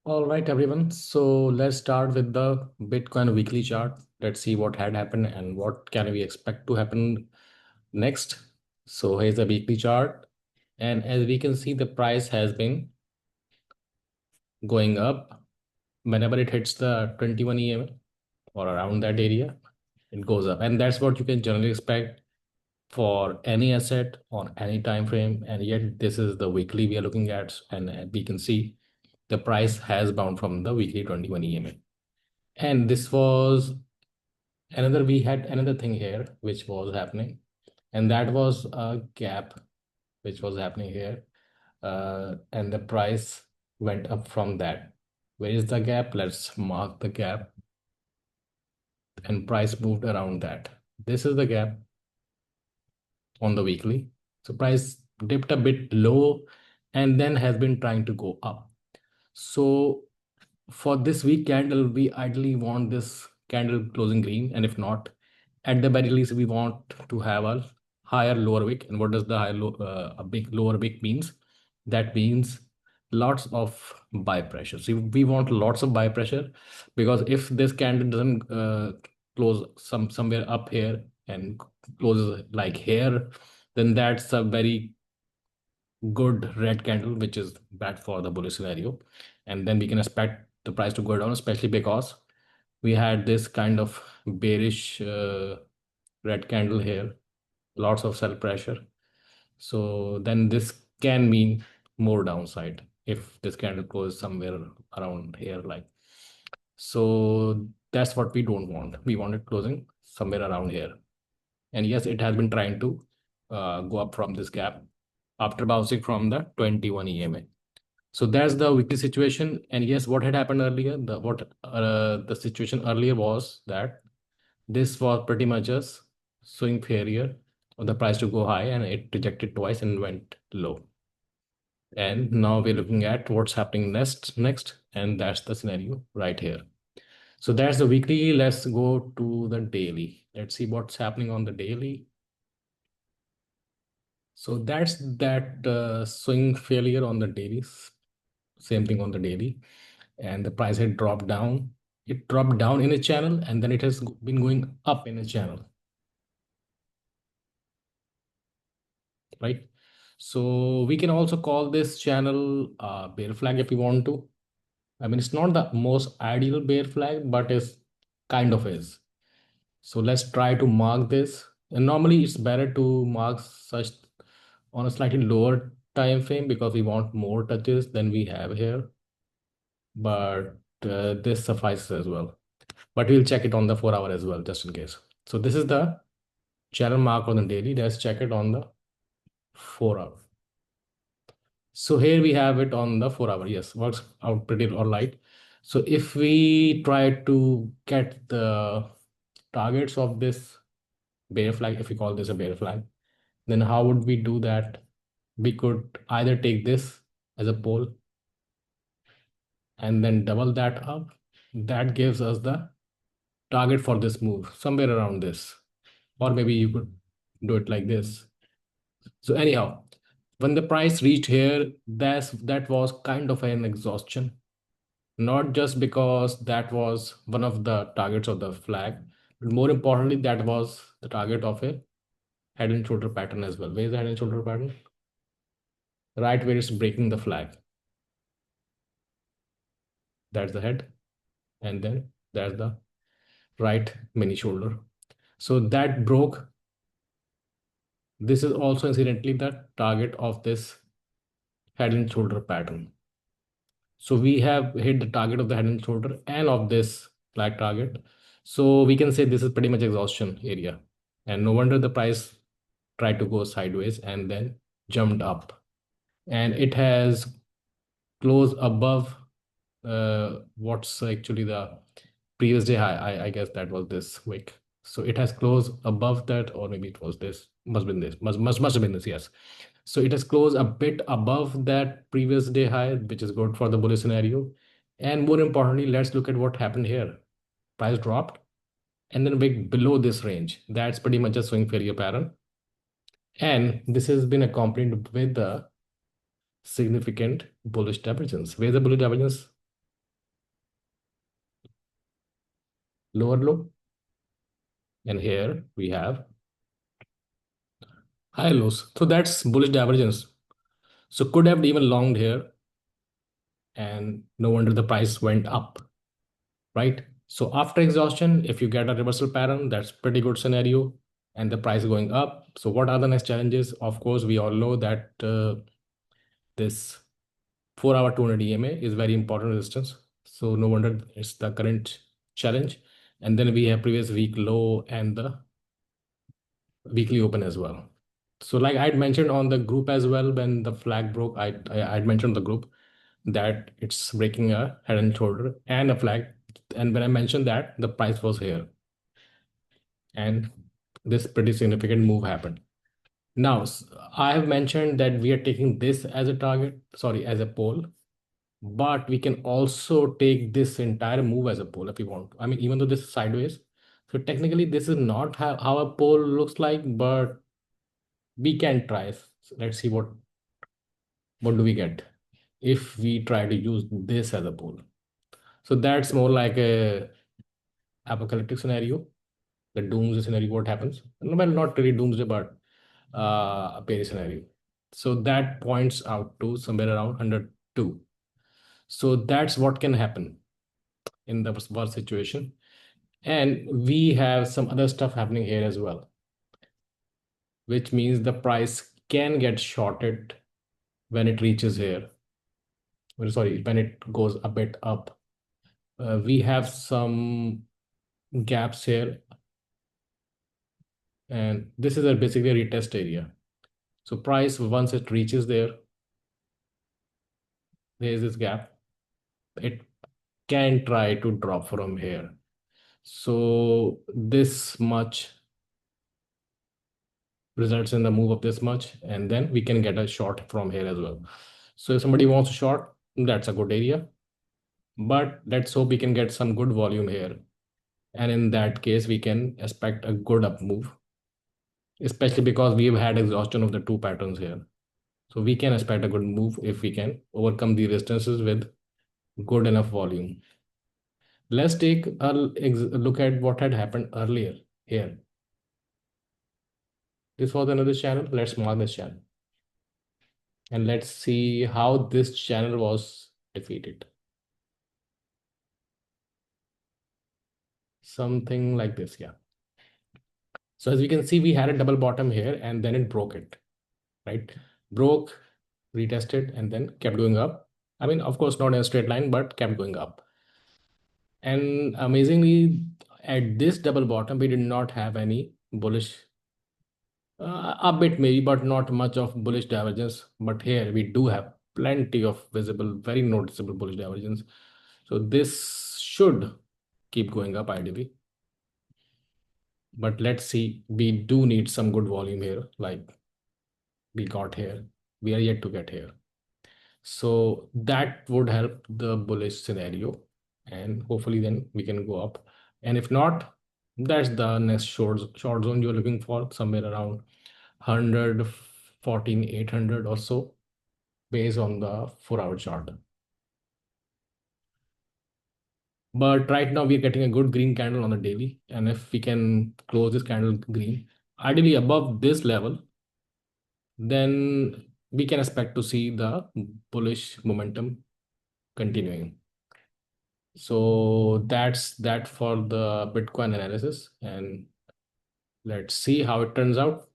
All right, everyone. So let's start with the Bitcoin weekly chart. Let's see what had happened and what can we expect to happen next. So here's the weekly chart. And as we can see, the price has been going up. Whenever it hits the 21 EMA or around that area, it goes up. And that's what you can generally expect for any asset on any time frame. And yet this is the weekly we are looking at. And we can see the price has bound from the weekly 21 EMA. And this was we had another thing here which was happening, and that was a gap which was happening here. And the price went up from that. Where is the gap? Let's mark the gap. And price moved around that. This is the gap on the weekly. So price dipped a bit low and then has been trying to go up. So for this week candle, we ideally want this candle closing green, and if not, at the very least, we want to have a higher lower wick. And what does the a big lower wick means? That means lots of buy pressure. So we want lots of buy pressure, because if this candle doesn't close somewhere up here and closes like here, then that's a very good red candle, which is bad for the bullish scenario. And then we can expect the price to go down, especially because we had this kind of bearish red candle here, lots of sell pressure. So then this can mean more downside if this candle closes somewhere around here, like so. That's what we don't want. We want it closing somewhere around here. And yes, it has been trying to go up from this gap after bouncing from the 21 EMA. So that's the weekly situation. And yes, what had happened earlier, the situation earlier was that this was pretty much a swing failure of the price to go high, and it rejected twice and went low. And now we're looking at what's happening next, and that's the scenario right here. So that's the weekly. Let's go to the daily. Let's see what's happening on the daily. So that's that swing failure on the daily. Same thing on the daily. And the price had dropped down. It dropped down in a channel, and then it has been going up in a channel, right? So we can also call this channel bear flag if we want to. I mean, it's not the most ideal bear flag, but it's kind of is. So let's try to mark this. And normally it's better to mark such on a slightly lower time frame because we want more touches than we have here. But this suffices as well. But we'll check it on the 4 hour as well, just in case. So this is the channel mark on the daily. Let's check it on the 4 hour. So here we have it on the 4 hour. Yes, works out pretty all right. So if we try to get the targets of this bear flag, if we call this a bear flag, then how would we do that? We could either take this as a pole and then double that up. That gives us the target for this move, somewhere around this. Or maybe you could do it like this. So anyhow, when the price reached here, that was kind of an exhaustion. Not just because that was one of the targets of the flag, but more importantly, that was the target of a head and shoulder pattern as well. Where is the head and shoulder pattern? Right where it's breaking the flag. That's the head. And then there's the right mini shoulder. So that broke. This is also incidentally the target of this head and shoulder pattern. So we have hit the target of the head and shoulder and of this flag target. So we can say this is pretty much exhaustion area. And no wonder the price tried to go sideways and then jumped up. And it has closed above what's actually the previous day high. I guess that was this wick. So it has closed above that, or maybe it was this. Must have been this. Must have been this, yes. So it has closed a bit above that previous day high, which is good for the bullish scenario. And more importantly, let's look at what happened here. Price dropped and then wick below this range. That's pretty much a swing failure pattern. And this has been accompanied with the significant bullish divergence. Where's the bullish divergence? lower low, and here we have high lows. So that's bullish divergence. So could have even longed here, and no wonder the price went up, right? So after exhaustion, if you get a reversal pattern, that's pretty good scenario, and the price going up. So what are the next challenges? Of course, we all know that this 4-hour 200 EMA is very important resistance. So no wonder it's the current challenge. And then we have previous week low and the weekly open as well. So like I'd mentioned on the group as well, when the flag broke, I'd mentioned the group that it's breaking a head and shoulder and a flag. And when I mentioned that, the price was here. And this pretty significant move happened. Now, I have mentioned that we are taking this as a target, sorry, as a pole, but we can also take this entire move as a pole if we want. I mean, even though this is sideways, so technically this is not how a pole looks like, but we can try. So let's see what do we get if we try to use this as a pole. So that's more like a apocalyptic scenario, the doomsday scenario. What happens? Well, not really doomsday, but a Perry scenario. So that points out to somewhere around 102. So that's what can happen in the worst situation. And we have some other stuff happening here as well, which means the price can get shorted when it reaches here. Well, sorry, when it goes a bit up. We have some gaps here, and this is basically a retest area. So price, once it reaches there, there is this gap. It can try to drop from here. So this much results in the move of this much, and then we can get a short from here as well. So if somebody wants a short, that's a good area. But let's hope we can get some good volume here. And in that case, we can expect a good up move, especially because we've had exhaustion of the two patterns here. So we can expect a good move if we can overcome the resistances with good enough volume. Let's take a look at what had happened earlier here. This was another channel. Let's mark this channel. And let's see how this channel was defeated. Something like this, yeah. So as we can see, we had a double bottom here and then it broke it, right? Broke, retested, and then kept going up. I mean, of course, not in a straight line, but kept going up. And amazingly, at this double bottom, we did not have any bullish, a bit maybe, but not much of bullish divergence. But here we do have plenty of visible, very noticeable bullish divergence. So this should keep going up ideally. But let's see, we do need some good volume here, like we got here. We are yet to get here. So that would help the bullish scenario. And hopefully then we can go up. And if not, that's the next short zone you're looking for, somewhere around 114,800 or so, based on the 4-hour chart. But right now we're getting a good green candle on the daily. And if we can close this candle green, ideally above this level, then we can expect to see the bullish momentum continuing. So that's that for the Bitcoin analysis, and let's see how it turns out.